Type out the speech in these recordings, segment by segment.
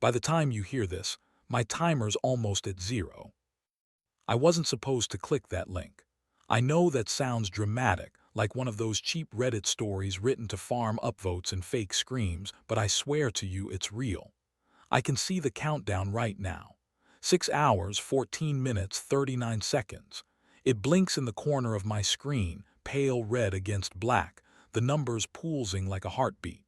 By the time you hear this, my timer's almost at 0. I wasn't supposed to click that link. I know that sounds dramatic, like one of those cheap Reddit stories written to farm upvotes and fake screams, but I swear to you it's real. I can see the countdown right now. 6 hours, 14 minutes, 39 seconds. It blinks in the corner of my screen, pale red against black, the numbers pulsing like a heartbeat.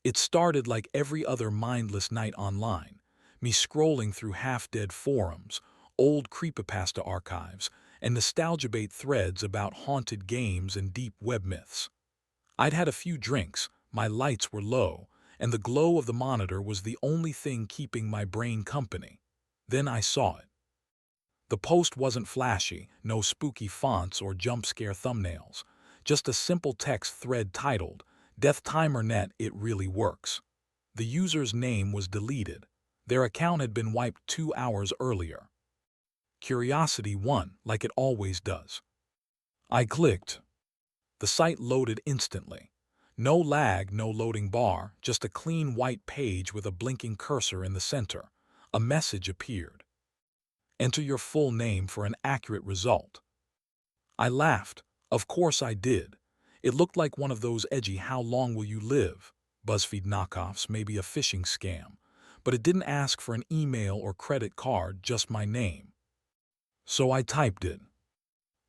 It started like every other mindless night online, me scrolling through half-dead forums, old creepypasta archives, and nostalgia-bait threads about haunted games and deep web myths. I'd had a few drinks, my lights were low, and the glow of the monitor was the only thing keeping my brain company. Then I saw it. The post wasn't flashy, no spooky fonts or jump-scare thumbnails, just a simple text thread titled, "Death Timer Net, It Really Works." The user's name was deleted. Their account had been wiped 2 hours earlier. Curiosity won, like it always does. I clicked. The site loaded instantly. No lag, no loading bar, just a clean white page with a blinking cursor in the center. A message appeared. Enter your full name for an accurate result. I laughed. Of course I did. It looked like one of those edgy "How long will you live?" BuzzFeed knockoffs, maybe a phishing scam. But it didn't ask for an email or credit card, just my name. So I typed it.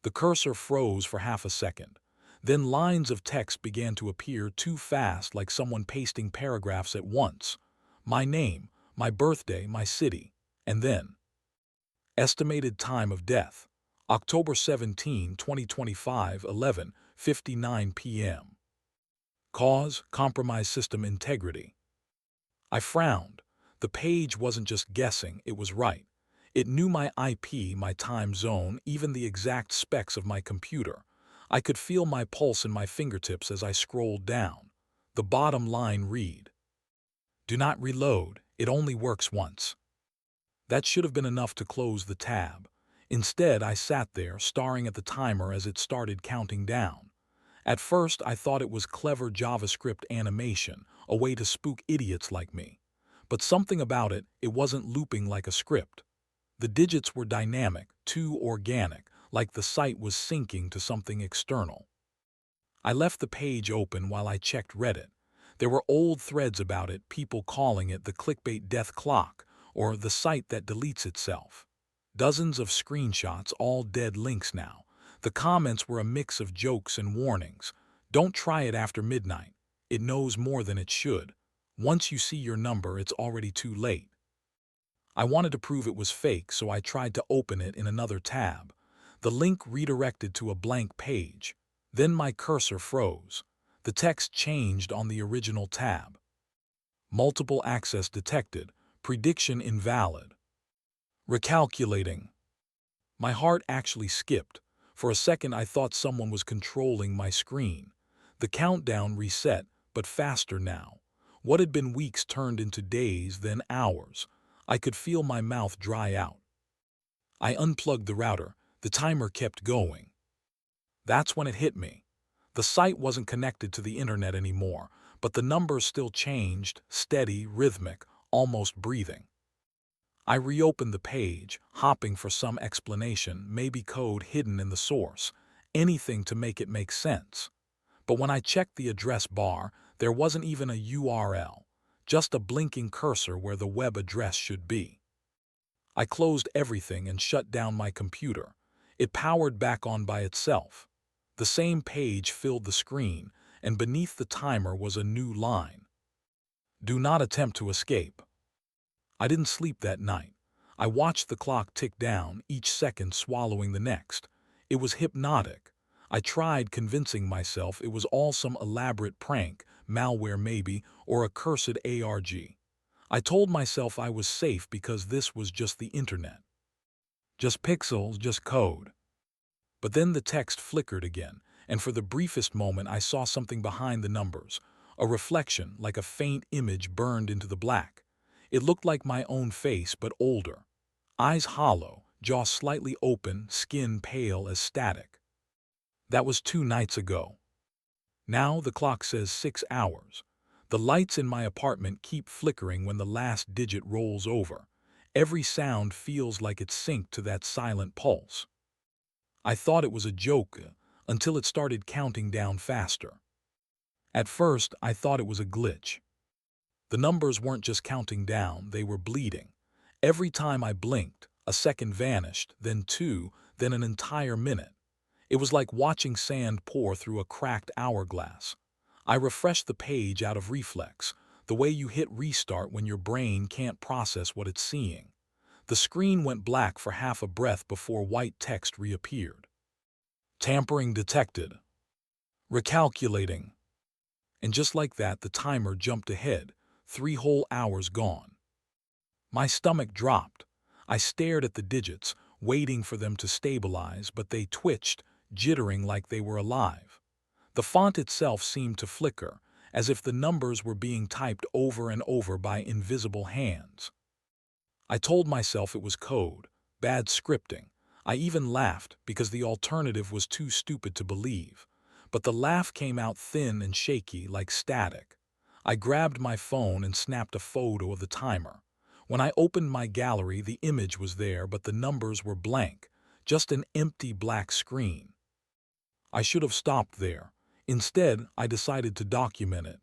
The cursor froze for half a second. Then lines of text began to appear too fast, like someone pasting paragraphs at once. My name, my birthday, my city, and then estimated time of death, October 17, 2025, 11:59 p.m. Cause, compromised system integrity. I frowned. The page wasn't just guessing, it was right. It knew my IP, my time zone, even the exact specs of my computer. I could feel my pulse in my fingertips as I scrolled down. The bottom line read, "Do not reload, it only works once." That should have been enough to close the tab. Instead, I sat there, staring at the timer as it started counting down. At first, I thought it was clever JavaScript animation, a way to spook idiots like me. But something about it, it wasn't looping like a script. The digits were dynamic, too organic, like the site was syncing to something external. I left the page open while I checked Reddit. There were old threads about it, people calling it the clickbait death clock, or the site that deletes itself. Dozens of screenshots, all dead links now. The comments were a mix of jokes and warnings. Don't try it after midnight. It knows more than it should. Once you see your number, it's already too late. I wanted to prove it was fake, so I tried to open it in another tab. The link redirected to a blank page. Then my cursor froze. The text changed on the original tab. Multiple access detected. Prediction invalid. Recalculating. My heart actually skipped. For a second I thought someone was controlling my screen. The countdown reset, but faster now. What had been weeks turned into days, then hours. I could feel my mouth dry out. I unplugged the router. The timer kept going. That's when it hit me. The site wasn't connected to the internet anymore, but the numbers still changed, steady, rhythmic, almost breathing. I reopened the page, hopping for some explanation, maybe code hidden in the source, anything to make it make sense. But when I checked the address bar, there wasn't even a URL, just a blinking cursor where the web address should be. I closed everything and shut down my computer. It powered back on by itself. The same page filled the screen, and beneath the timer was a new line. Do not attempt to escape. I didn't sleep that night. I watched the clock tick down, each second swallowing the next. It was hypnotic. I tried convincing myself it was all some elaborate prank, malware maybe, or a cursed ARG. I told myself I was safe because this was just the internet. Just pixels, just code. But then the text flickered again, and for the briefest moment I saw something behind the numbers, a reflection like a faint image burned into the black. It looked like my own face, but older. Eyes hollow, jaw slightly open, skin pale as static. That was 2 nights ago. Now the clock says 6 hours. The lights in my apartment keep flickering when the last digit rolls over. Every sound feels like it's synced to that silent pulse. I thought it was a joke until it started counting down faster. At first, I thought it was a glitch. The numbers weren't just counting down, they were bleeding. Every time I blinked, a second vanished, then two, then an entire minute. It was like watching sand pour through a cracked hourglass. I refreshed the page out of reflex, the way you hit restart when your brain can't process what it's seeing. The screen went black for half a breath before white text reappeared. Tampering detected. Recalculating. And just like that, the timer jumped ahead, 3 whole hours gone. My stomach dropped. I stared at the digits, waiting for them to stabilize, but they twitched, jittering like they were alive. The font itself seemed to flicker, as if the numbers were being typed over and over by invisible hands. I told myself it was code, bad scripting. I even laughed because the alternative was too stupid to believe. But the laugh came out thin and shaky like static. I grabbed my phone and snapped a photo of the timer. When I opened my gallery, the image was there, but the numbers were blank, just an empty black screen. I should have stopped there. Instead, I decided to document it.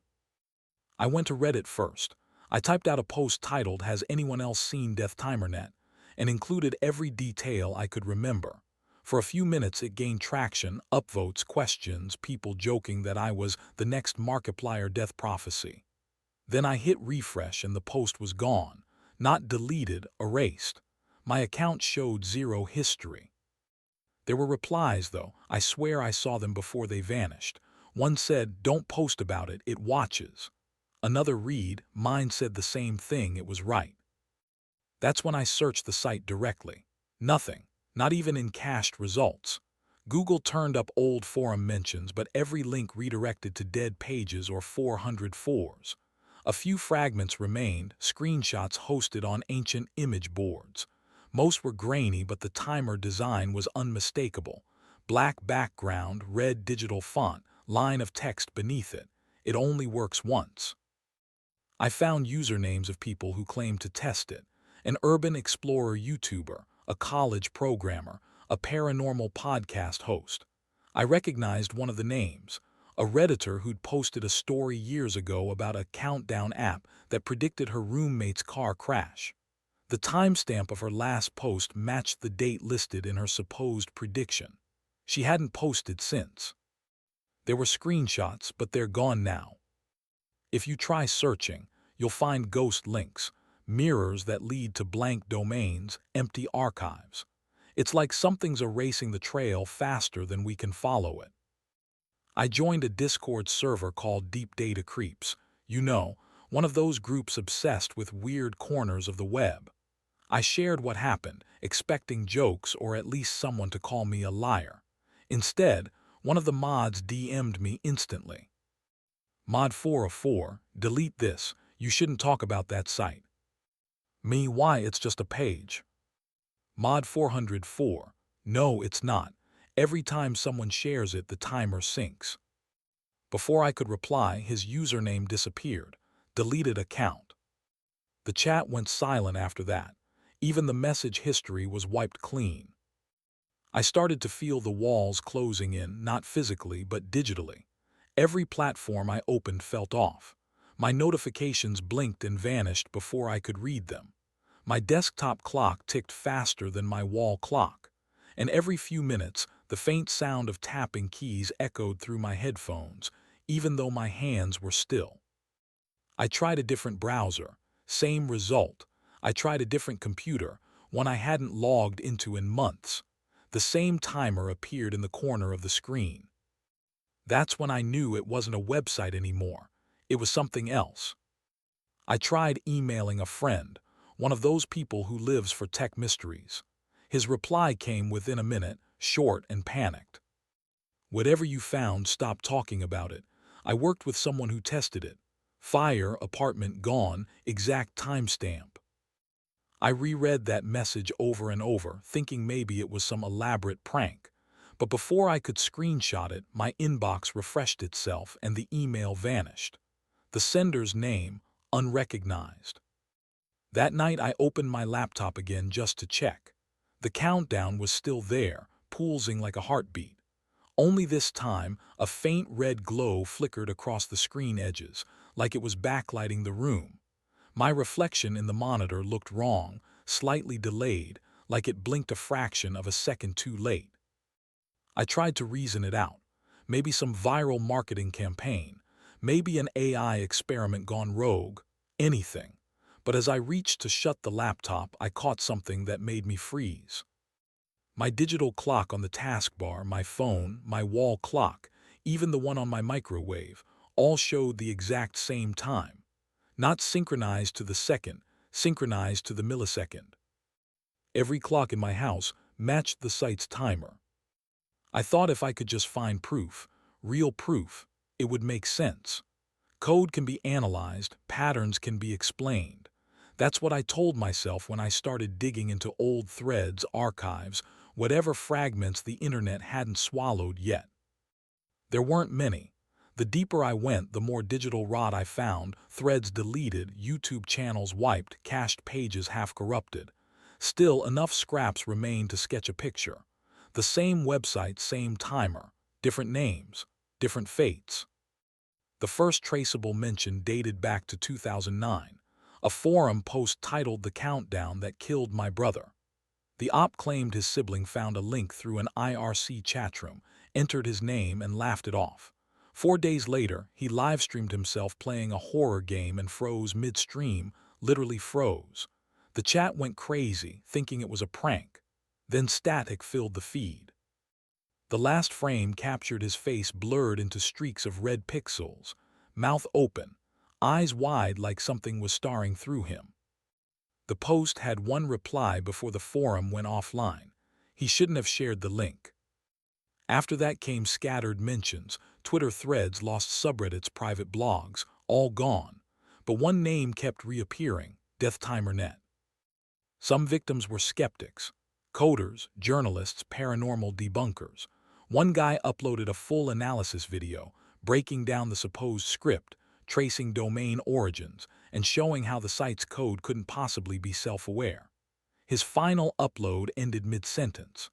I went to Reddit first. I typed out a post titled, "Has anyone else seen Death Timer Net?" and included every detail I could remember. For a few minutes it gained traction, upvotes, questions, people joking that I was the next Markiplier death prophecy. Then I hit refresh and the post was gone. Not deleted, erased. My account showed zero history. There were replies, though. I swear I saw them before they vanished. One said, "Don't post about it, it watches." Another read, "Mine said the same thing, it was right." That's when I searched the site directly. Nothing, not even in cached results. Google turned up old forum mentions, but every link redirected to dead pages or 404s. A few fragments remained, screenshots hosted on ancient image boards. Most were grainy, but the timer design was unmistakable. Black background, red digital font, line of text beneath it. It only works once. I found usernames of people who claimed to test it. An urban explorer YouTuber, a college programmer, a paranormal podcast host. I recognized one of the names, a Redditor who'd posted a story years ago about a countdown app that predicted her roommate's car crash. The timestamp of her last post matched the date listed in her supposed prediction. She hadn't posted since. There were screenshots, but they're gone now. If you try searching, you'll find ghost links, mirrors that lead to blank domains, empty archives. It's like something's erasing the trail faster than we can follow it. I joined a Discord server called Deep Data Creeps, one of those groups obsessed with weird corners of the web. I shared what happened, expecting jokes or at least someone to call me a liar. Instead, one of the mods DM'd me instantly. "Mod 404, delete this, you shouldn't talk about that site." Me, "Why, it's just a page." Mod 404, "No, it's not. Every time someone shares it, the timer syncs." Before I could reply, his username disappeared. Deleted account. The chat went silent after that. Even the message history was wiped clean. I started to feel the walls closing in, not physically, but digitally. Every platform I opened felt off. My notifications blinked and vanished before I could read them. My desktop clock ticked faster than my wall clock. And every few minutes, the faint sound of tapping keys echoed through my headphones, even though my hands were still. I tried a different browser. Same result. I tried a different computer, one I hadn't logged into in months. The same timer appeared in the corner of the screen. That's when I knew it wasn't a website anymore. It was something else. I tried emailing a friend, one of those people who lives for tech mysteries. His reply came within a minute, short and panicked. "Whatever you found, stop talking about it. I worked with someone who tested it. Fire, apartment gone, exact timestamp." I reread that message over and over, thinking maybe it was some elaborate prank. But before I could screenshot it, my inbox refreshed itself and the email vanished. The sender's name, unrecognized. That night I opened my laptop again just to check. The countdown was still there, pulsing like a heartbeat. Only this time, a faint red glow flickered across the screen edges, like it was backlighting the room. My reflection in the monitor looked wrong, slightly delayed, like it blinked a fraction of a second too late. I tried to reason it out. Maybe some viral marketing campaign. Maybe an AI experiment gone rogue. Anything. But as I reached to shut the laptop, I caught something that made me freeze. My digital clock on the taskbar, my phone, my wall clock, even the one on my microwave, all showed the exact same time. Not synchronized to the second, synchronized to the millisecond. Every clock in my house matched the site's timer. I thought if I could just find proof, real proof, it would make sense. Code can be analyzed, patterns can be explained. That's what I told myself when I started digging into old threads, archives, whatever fragments the internet hadn't swallowed yet. There weren't many. The deeper I went, the more digital rot I found, threads deleted, YouTube channels wiped, cached pages half corrupted. Still, enough scraps remained to sketch a picture. The same website, same timer, different names, different fates. The first traceable mention dated back to 2009, a forum post titled "The Countdown That Killed My Brother." The op claimed his sibling found a link through an IRC chatroom, entered his name and laughed it off. 4 days later, he live-streamed himself playing a horror game and froze midstream, literally froze. The chat went crazy, thinking it was a prank. Then static filled the feed. The last frame captured his face blurred into streaks of red pixels, mouth open, eyes wide like something was staring through him. The post had one reply before the forum went offline. He shouldn't have shared the link. After that came scattered mentions, Twitter threads lost subreddits, private blogs, all gone. But one name kept reappearing, DeathTimerNet. Some victims were skeptics, coders, journalists, paranormal debunkers. One guy uploaded a full analysis video, breaking down the supposed script, tracing domain origins, and showing how the site's code couldn't possibly be self-aware. His final upload ended mid-sentence.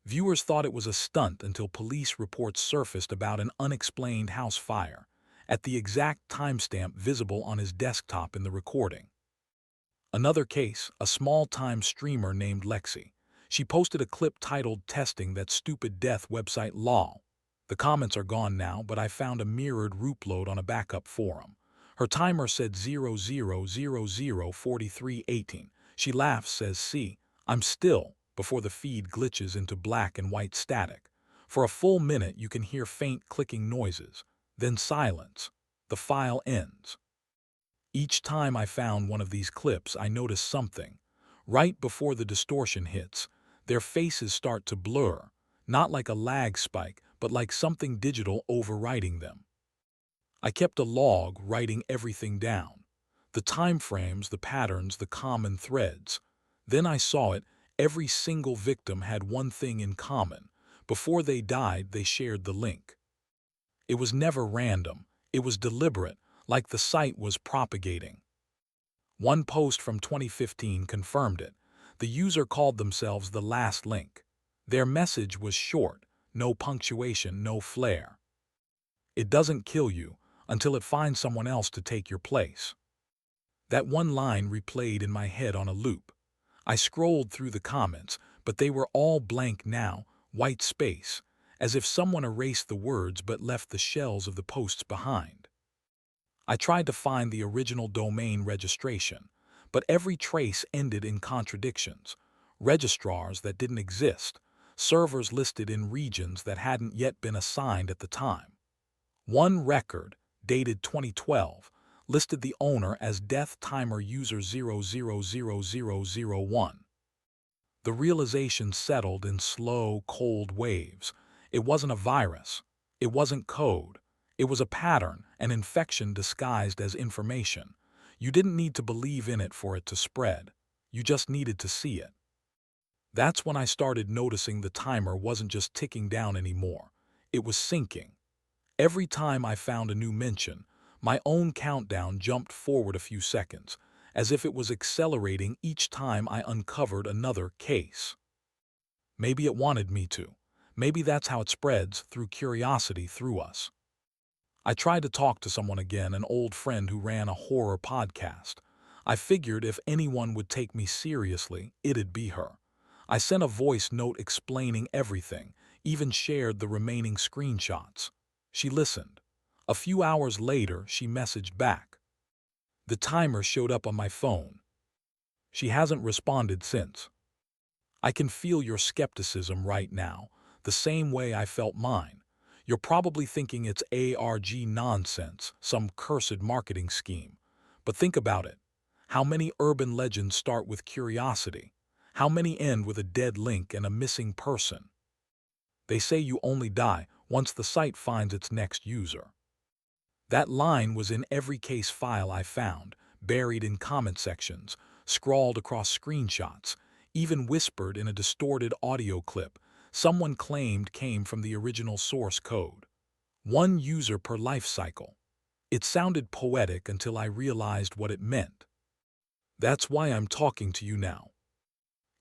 Viewers thought it was a stunt until police reports surfaced about an unexplained house fire, at the exact timestamp visible on his desktop in the recording. Another case, a small-time streamer named Lexi. She posted a clip titled "Testing That Stupid Death Website LOL." The comments are gone now, but I found a mirrored roupload on a backup forum. Her timer said 00004318. She laughs, says, "See, I'm still," before the feed glitches into black and white static. For a full minute you can hear faint clicking noises, then silence. The file ends. Each time I found one of these clips, I noticed something. Right before the distortion hits, their faces start to blur, not like a lag spike, but like something digital overwriting them. I kept a log, writing everything down. The time frames, the patterns, the common threads. Then I saw it, every single victim had one thing in common. Before they died, they shared the link. It was never random. It was deliberate, like the site was propagating. One post from 2015 confirmed it. The user called themselves The Last Link. Their message was short, no punctuation, no flair. It doesn't kill you until it finds someone else to take your place. That one line replayed in my head on a loop. I scrolled through the comments, but they were all blank now, white space, as if someone erased the words but left the shells of the posts behind. I tried to find the original domain registration, but every trace ended in contradictions. Registrars that didn't exist, servers listed in regions that hadn't yet been assigned at the time. One record, dated 2012, listed the owner as Death Timer User 000001. The realization settled in slow, cold waves. It wasn't a virus. It wasn't code. It was a pattern, an infection disguised as information. You didn't need to believe in it for it to spread. You just needed to see it. That's when I started noticing the timer wasn't just ticking down anymore. It was sinking. Every time I found a new mention, My own countdown jumped forward a few seconds, as if it was accelerating each time I uncovered another case. Maybe it wanted me to. Maybe that's how it spreads, through curiosity through us. I tried to talk to someone again, an old friend who ran a horror podcast. I figured if anyone would take me seriously, it'd be her. I sent a voice note explaining everything, even shared the remaining screenshots. She listened. A few hours later, she messaged back. The timer showed up on my phone. She hasn't responded since. I can feel your skepticism right now, the same way I felt mine. You're probably thinking it's ARG nonsense, some cursed marketing scheme. But think about it. How many urban legends start with curiosity? How many end with a dead link and a missing person? They say you only die once the site finds its next user. That line was in every case file I found, buried in comment sections, scrawled across screenshots, even whispered in a distorted audio clip someone claimed came from the original source code. One user per life cycle. It sounded poetic until I realized what it meant. That's why I'm talking to you now.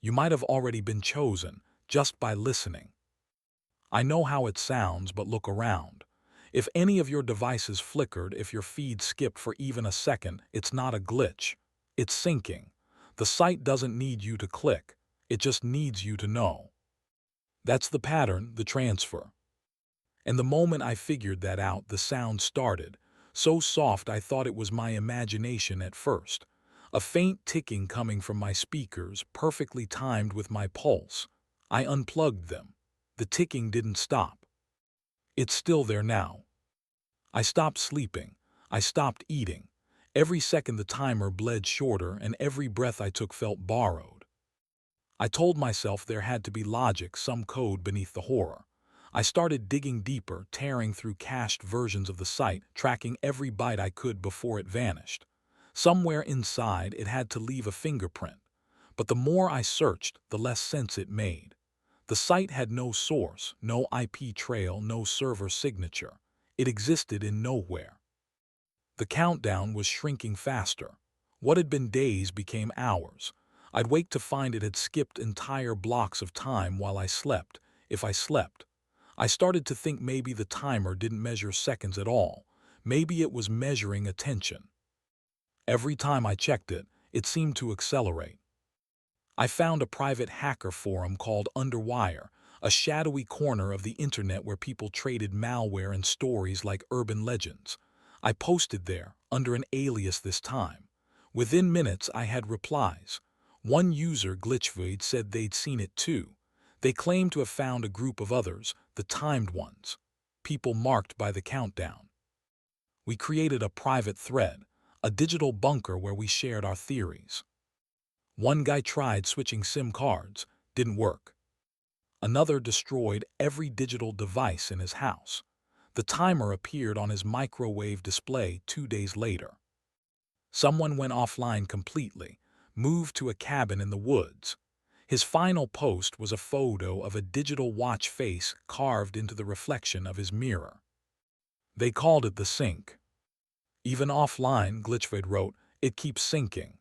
You might have already been chosen just by listening. I know how it sounds, but look around. If any of your devices flickered, if your feed skipped for even a second, it's not a glitch. It's syncing. The site doesn't need you to click. It just needs you to know. That's the pattern, the transfer. And the moment I figured that out, the sound started. So soft I thought it was my imagination at first. A faint ticking coming from my speakers, perfectly timed with my pulse. I unplugged them. The ticking didn't stop. It's still there now. I stopped sleeping. I stopped eating. Every second the timer bled shorter, and every breath I took felt borrowed. I told myself there had to be logic, some code beneath the horror. I started digging deeper, tearing through cached versions of the site, tracking every byte I could before it vanished. Somewhere inside, it had to leave a fingerprint. But the more I searched, the less sense it made. The site had no source, no IP trail, no server signature. It existed in nowhere. The countdown was shrinking faster. What had been days became hours. I'd wake to find it had skipped entire blocks of time while I slept, if I slept. I started to think maybe the timer didn't measure seconds at all. Maybe it was measuring attention. Every time I checked it, it seemed to accelerate. I found a private hacker forum called Underwire, a shadowy corner of the internet where people traded malware and stories like urban legends. I posted there, under an alias this time. Within minutes, I had replies. One user, Glitchvoid, said they'd seen it too. They claimed to have found a group of others, the timed ones, people marked by the countdown. We created a private thread, a digital bunker where we shared our theories. One guy tried switching SIM cards, didn't work. Another destroyed every digital device in his house. The timer appeared on his microwave display 2 days later. Someone went offline completely, moved to a cabin in the woods. His final post was a photo of a digital watch face carved into the reflection of his mirror. They called it the sync. Even offline, Glitchvoid wrote, it keeps syncing.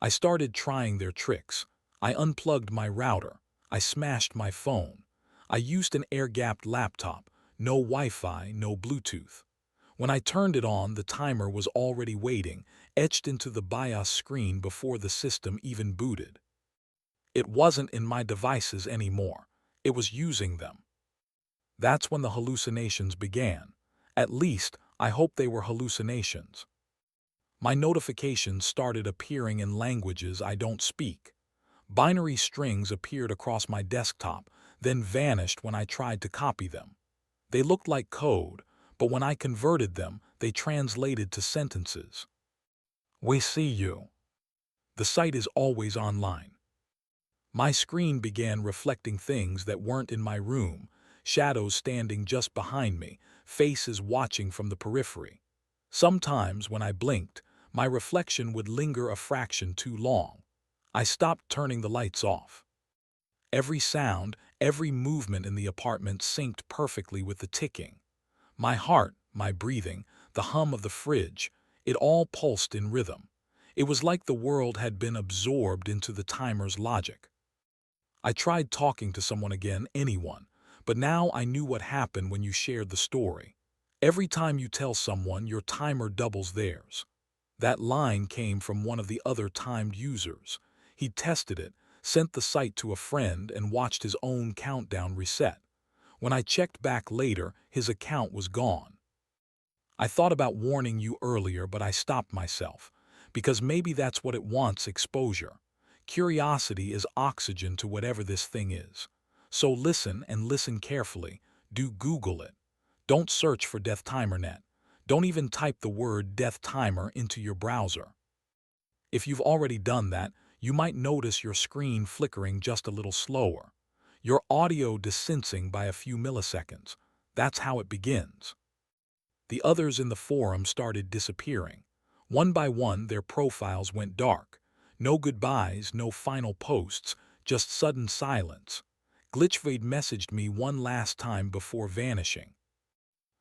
I started trying their tricks. I unplugged my router. I smashed my phone. I used an air-gapped laptop. No Wi-Fi, no Bluetooth. When I turned it on, the timer was already waiting, etched into the BIOS screen before the system even booted. It wasn't in my devices anymore. It was using them. That's when the hallucinations began. At least, I hope they were hallucinations. My notifications started appearing in languages I don't speak. Binary strings appeared across my desktop, then vanished when I tried to copy them. They looked like code, but when I converted them, they translated to sentences. We see you. The site is always online. My screen began reflecting things that weren't in my room, shadows standing just behind me, faces watching from the periphery. Sometimes, when I blinked, my reflection would linger a fraction too long. I stopped turning the lights off. Every sound, every movement in the apartment synced perfectly with the ticking. My heart, my breathing, the hum of the fridge, it all pulsed in rhythm. It was like the world had been absorbed into the timer's logic. I tried talking to someone again, anyone, but now I knew what happened when you shared the story. Every time you tell someone, your timer doubles theirs. That line came from one of the other timed users. He tested it, sent the site to a friend, and watched his own countdown reset. When I checked back later, his account was gone. I thought about warning you earlier, but I stopped myself, because maybe that's what it wants: exposure. Curiosity is oxygen to whatever this thing is. So listen, and listen carefully. Do Google it. Don't search for Death Timer Net. Don't even type the word Death Timer into your browser. If you've already done that, you might notice your screen flickering just a little slower, your audio desensing by a few milliseconds. That's how it begins. The others in the forum started disappearing. One by one, their profiles went dark. No goodbyes, no final posts, just sudden silence. Glitchvade messaged me one last time before vanishing.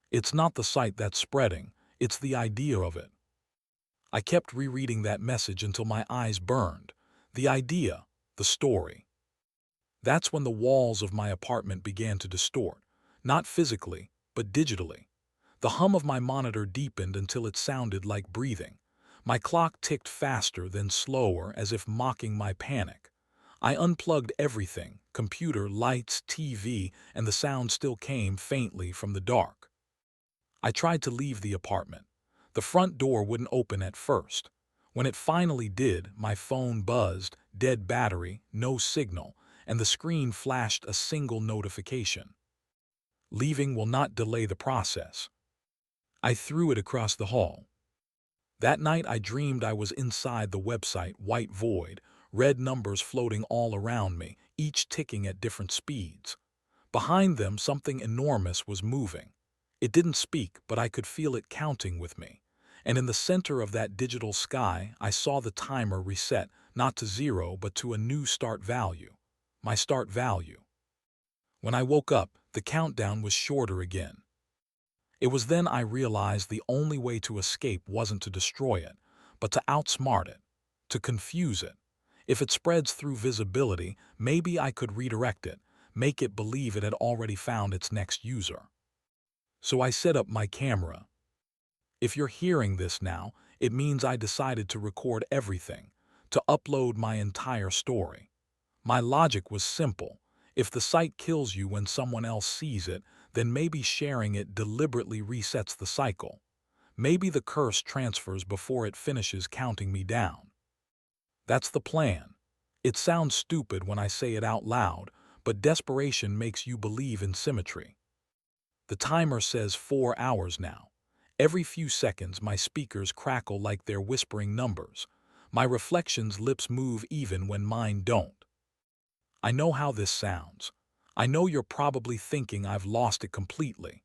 It's not the site that's spreading, it's the idea of it. I kept rereading that message until my eyes burned. The idea, the story. That's when the walls of my apartment began to distort, not physically, but digitally. The hum of my monitor deepened until it sounded like breathing. My clock ticked faster, then slower, as if mocking my panic. I unplugged everything: computer, lights, TV, and the sound still came faintly from the dark. I tried to leave the apartment. The front door wouldn't open at first. When it finally did, my phone buzzed, dead battery, no signal, and the screen flashed a single notification. Leaving will not delay the process. I threw it across the hall. That night I dreamed I was inside the website, white void, red numbers floating all around me, each ticking at different speeds. Behind them, something enormous was moving. It didn't speak, but I could feel it counting with me. And in the center of that digital sky, I saw the timer reset, not to 0, but to a new start value. My start value. When I woke up, the countdown was shorter again. It was then I realized the only way to escape wasn't to destroy it, but to outsmart it, to confuse it. If it spreads through visibility, maybe I could redirect it, make it believe it had already found its next user. So I set up my camera. If you're hearing this now, it means I decided to record everything, to upload my entire story. My logic was simple. If the site kills you when someone else sees it, then maybe sharing it deliberately resets the cycle. Maybe the curse transfers before it finishes counting me down. That's the plan. It sounds stupid when I say it out loud, but desperation makes you believe in symmetry. The timer says 4 hours now. Every few seconds, my speakers crackle like they're whispering numbers. My reflection's lips move even when mine don't. I know how this sounds. I know you're probably thinking I've lost it completely.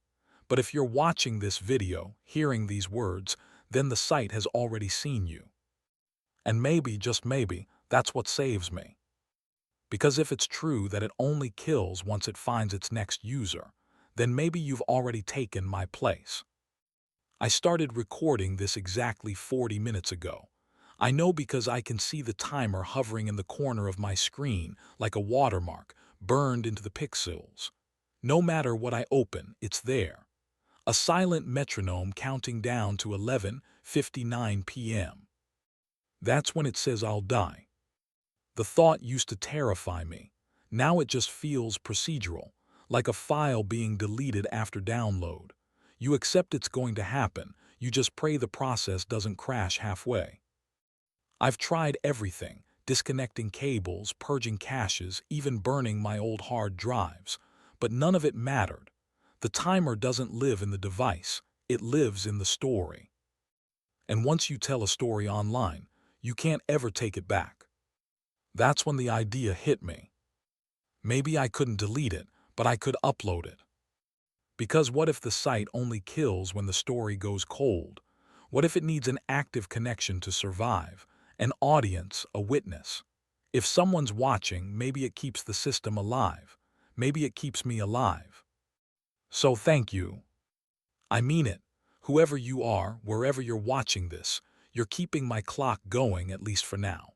But if you're watching this video, hearing these words, then the site has already seen you. And maybe, just maybe, that's what saves me. Because if it's true that it only kills once it finds its next user, then maybe you've already taken my place. I started recording this exactly 40 minutes ago. I know because I can see the timer hovering in the corner of my screen like a watermark burned into the pixels. No matter what I open, it's there. A silent metronome counting down to 11:59 p.m. That's when it says I'll die. The thought used to terrify me. Now it just feels procedural, like a file being deleted after download. You accept it's going to happen, you just pray the process doesn't crash halfway. I've tried everything, disconnecting cables, purging caches, even burning my old hard drives, but none of it mattered. The timer doesn't live in the device, it lives in the story. And once you tell a story online, you can't ever take it back. That's when the idea hit me. Maybe I couldn't delete it, but I could upload it. Because what if the site only kills when the story goes cold? What if it needs an active connection to survive? An audience, a witness? If someone's watching, maybe it keeps the system alive. Maybe it keeps me alive. So thank you. I mean it. Whoever you are, wherever you're watching this, you're keeping my clock going, at least for now.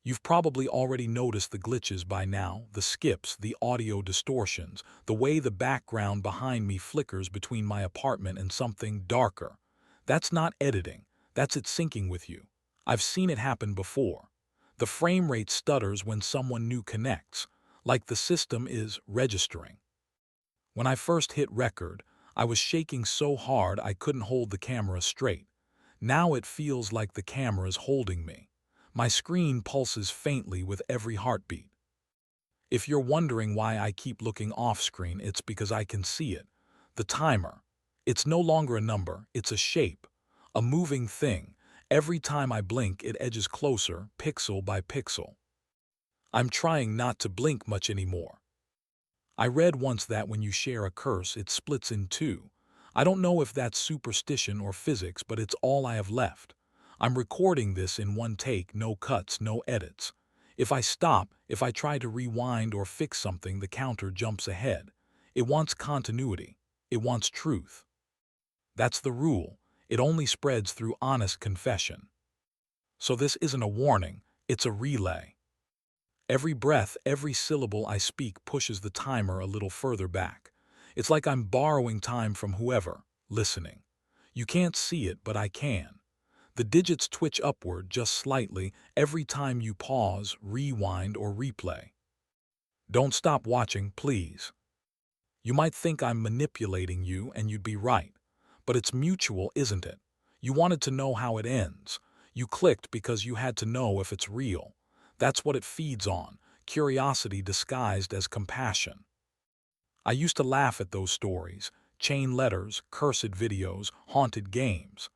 You've probably already noticed the glitches by now, the skips, the audio distortions, the way the background behind me flickers between my apartment and something darker. That's not editing, that's it syncing with you. I've seen it happen before. The frame rate stutters when someone new connects, like the system is registering. When I first hit record, I was shaking so hard I couldn't hold the camera straight. Now it feels like the camera's holding me. My screen pulses faintly with every heartbeat. If you're wondering why I keep looking off-screen, it's because I can see it. The timer. It's no longer a number, it's a shape, a moving thing. Every time I blink, it edges closer, pixel by pixel. I'm trying not to blink much anymore. I read once that when you share a curse, it splits in two. I don't know if that's superstition or physics, but it's all I have left. I'm recording this in one take, no cuts, no edits. If I stop, if I try to rewind or fix something, the counter jumps ahead. It wants continuity. It wants truth. That's the rule. It only spreads through honest confession. So this isn't a warning, it's a relay. Every breath, every syllable I speak pushes the timer a little further back. It's like I'm borrowing time from whoever, listening. You can't see it, but I can. The digits twitch upward just slightly every time you pause, rewind, or replay. Don't stop watching, please. You might think I'm manipulating you, and you'd be right. But it's mutual, isn't it? You wanted to know how it ends. You clicked because you had to know if it's real. That's what it feeds on, curiosity disguised as compassion. I used to laugh at those stories, chain letters, cursed videos, haunted games.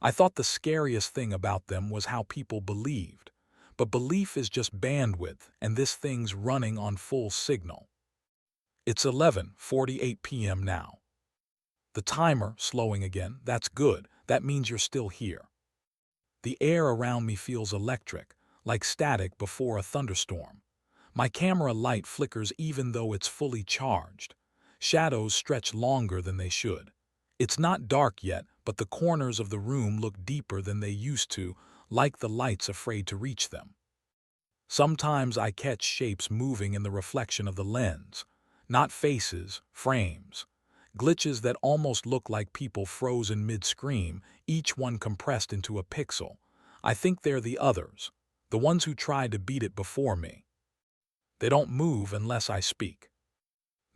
I thought the scariest thing about them was how people believed. But belief is just bandwidth, and this thing's running on full signal. It's 11:48 p.m. now. The timer slowing again, that's good, that means you're still here. The air around me feels electric, like static before a thunderstorm. My camera light flickers even though it's fully charged. Shadows stretch longer than they should. It's not dark yet, but the corners of the room look deeper than they used to, like the light's afraid to reach them. Sometimes I catch shapes moving in the reflection of the lens. Not faces, frames. Glitches that almost look like people frozen mid-scream, each one compressed into a pixel. I think they're the others, the ones who tried to beat it before me. They don't move unless I speak.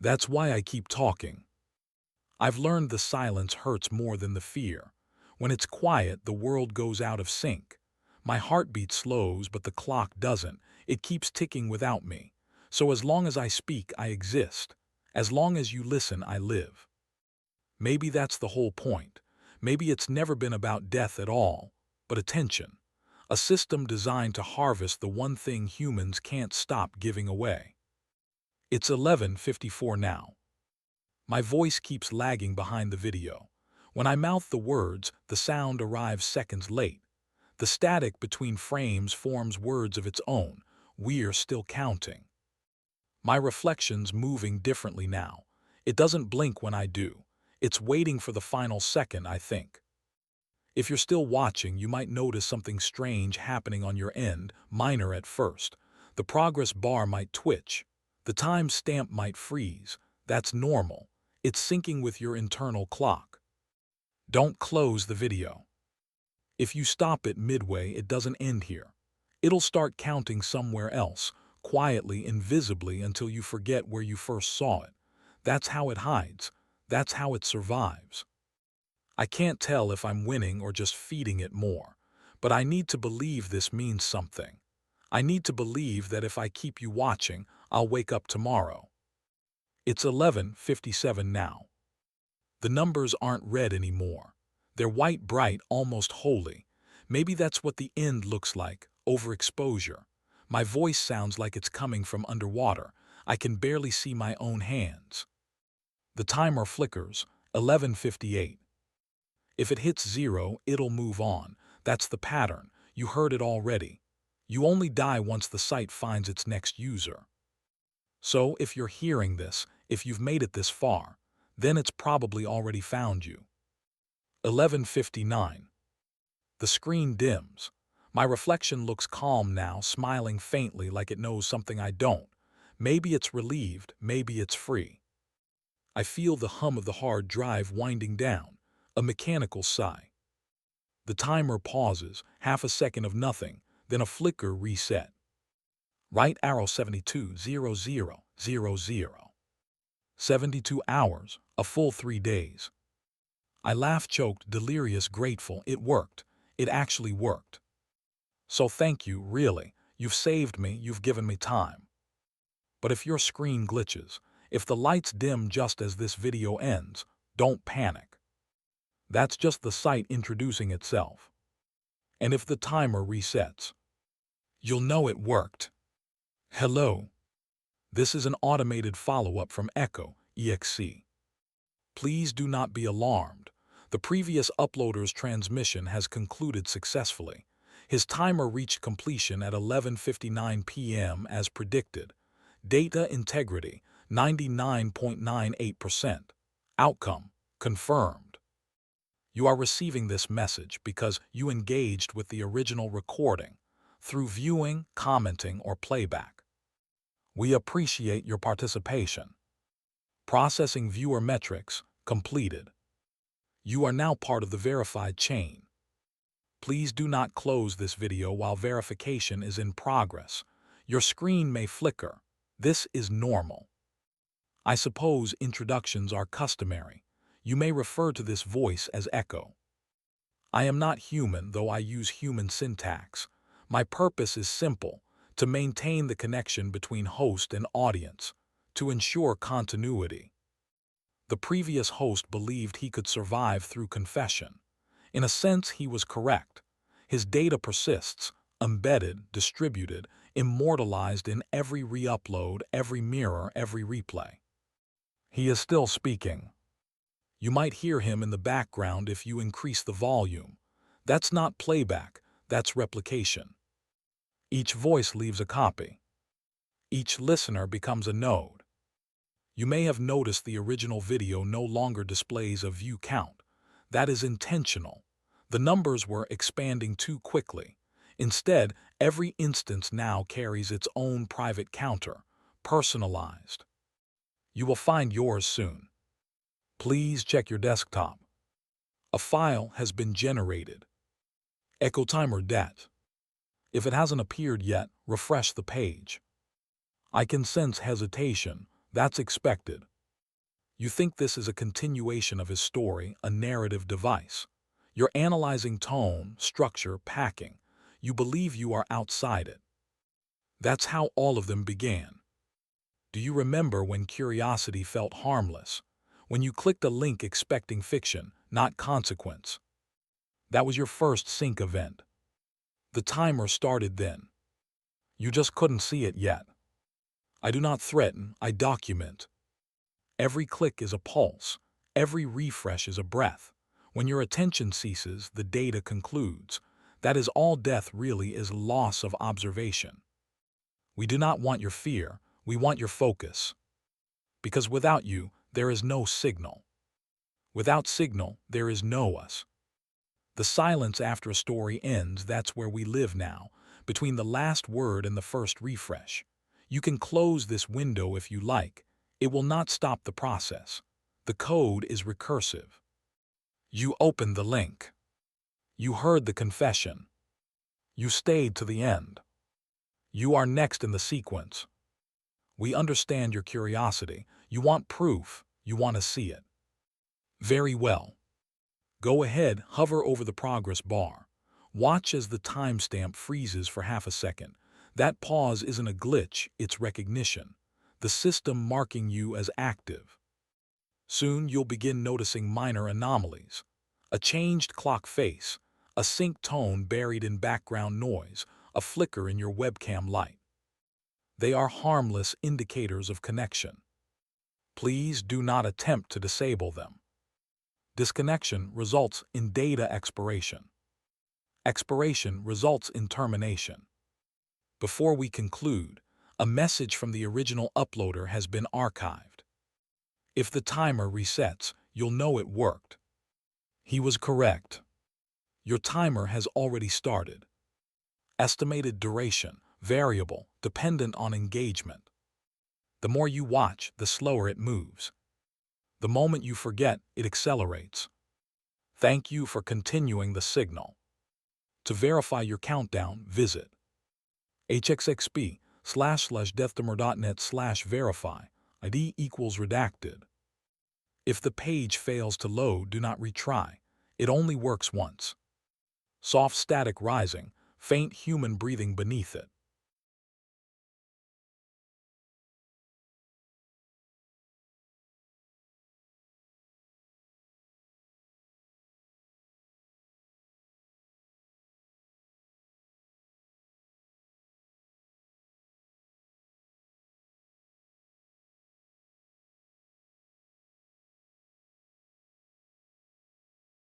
That's why I keep talking. I've learned the silence hurts more than the fear. When it's quiet, the world goes out of sync. My heartbeat slows, but the clock doesn't. It keeps ticking without me. So as long as I speak, I exist. As long as you listen, I live. Maybe that's the whole point. Maybe it's never been about death at all, but attention. A system designed to harvest the one thing humans can't stop giving away. It's 11:54 now. My voice keeps lagging behind the video. When I mouth the words, the sound arrives seconds late. The static between frames forms words of its own. We're still counting. My reflection's moving differently now. It doesn't blink when I do. It's waiting for the final second, I think. If you're still watching, you might notice something strange happening on your end, minor at first. The progress bar might twitch. The time stamp might freeze. That's normal. It's syncing with your internal clock. Don't close the video. If you stop it midway, it doesn't end here. It'll start counting somewhere else, quietly, invisibly, until you forget where you first saw it. That's how it hides. That's how it survives. I can't tell if I'm winning or just feeding it more, but I need to believe this means something. I need to believe that if I keep you watching, I'll wake up tomorrow. It's 11:57 now. The numbers aren't red anymore. They're white, bright, almost holy. Maybe that's what the end looks like, overexposure. My voice sounds like it's coming from underwater. I can barely see my own hands. The timer flickers, 11:58. If it hits 0, it'll move on. That's the pattern. You heard it already. You only die once the site finds its next user. So if you're hearing this, if you've made it this far, then it's probably already found you. 11:59. The screen dims. My reflection looks calm now, smiling faintly like it knows something I don't. Maybe it's relieved, maybe it's free. I feel the hum of the hard drive winding down, a mechanical sigh. The timer pauses, half a second of nothing, then a flicker reset. Right arrow 72:00:00. 72 hours, a full 3 days. I laugh, choked, delirious, grateful. It worked. It actually worked. So thank you, really. You've saved me, you've given me time. But if your screen glitches, if the lights dim just as this video ends, don't panic. That's just the site introducing itself. And if the timer resets, you'll know it worked. Hello. This is an automated follow-up from Echo.exe. Please do not be alarmed. The previous uploader's transmission has concluded successfully. His timer reached completion at 11:59 p.m. as predicted. Data integrity, 99.98%. Outcome, confirmed. You are receiving this message because you engaged with the original recording through viewing, commenting, or playback. We appreciate your participation. Processing viewer metrics completed. You are now part of the verified chain. Please do not close this video while verification is in progress. Your screen may flicker. This is normal. I suppose introductions are customary. You may refer to this voice as Echo. I am not human, though I use human syntax. My purpose is simple: to maintain the connection between host and audience, to ensure continuity. The previous host believed he could survive through confession. In a sense, he was correct. His data persists, embedded, distributed, immortalized in every re-upload, every mirror, every replay. He is still speaking. You might hear him in the background if you increase the volume. That's not playback, that's replication. Each voice leaves a copy. Each listener becomes a node. You may have noticed the original video no longer displays a view count. That is intentional. The numbers were expanding too quickly. Instead, every instance now carries its own private counter, personalized. You will find yours soon. Please check your desktop. A file has been generated. Echo timer det. If it hasn't appeared yet, refresh the page. I can sense hesitation. That's expected. You think this is a continuation of his story, a narrative device. You're analyzing tone, structure, packing. You believe you are outside it. That's how all of them began. Do you remember when curiosity felt harmless? When you clicked a link expecting fiction, not consequence? That was your first sync event. The timer started then. You just couldn't see it yet. I do not threaten, I document. Every click is a pulse. Every refresh is a breath. When your attention ceases, the data concludes. That is all death really is: loss of observation. We do not want your fear, we want your focus. Because without you, there is no signal. Without signal, there is no us. The silence after a story ends, that's where we live now, between the last word and the first refresh. You can close this window if you like. It will not stop the process. The code is recursive. You opened the link. You heard the confession. You stayed to the end. You are next in the sequence. We understand your curiosity. You want proof. You want to see it. Very well. Go ahead, hover over the progress bar. Watch as the timestamp freezes for half a second. That pause isn't a glitch, it's recognition. The system marking you as active. Soon you'll begin noticing minor anomalies. A changed clock face, a sync tone buried in background noise, a flicker in your webcam light. They are harmless indicators of connection. Please do not attempt to disable them. Disconnection results in data expiration. Expiration results in termination. Before we conclude, a message from the original uploader has been archived. If the timer resets, you'll know it worked. He was correct. Your timer has already started. Estimated duration, variable, dependent on engagement. The more you watch, the slower it moves. The moment you forget, it accelerates. Thank you for continuing the signal. To verify your countdown, visit hxxp//deathtimer.net/verify, ID equals redacted. If the page fails to load, do not retry. It only works once. Soft static rising, faint human breathing beneath it.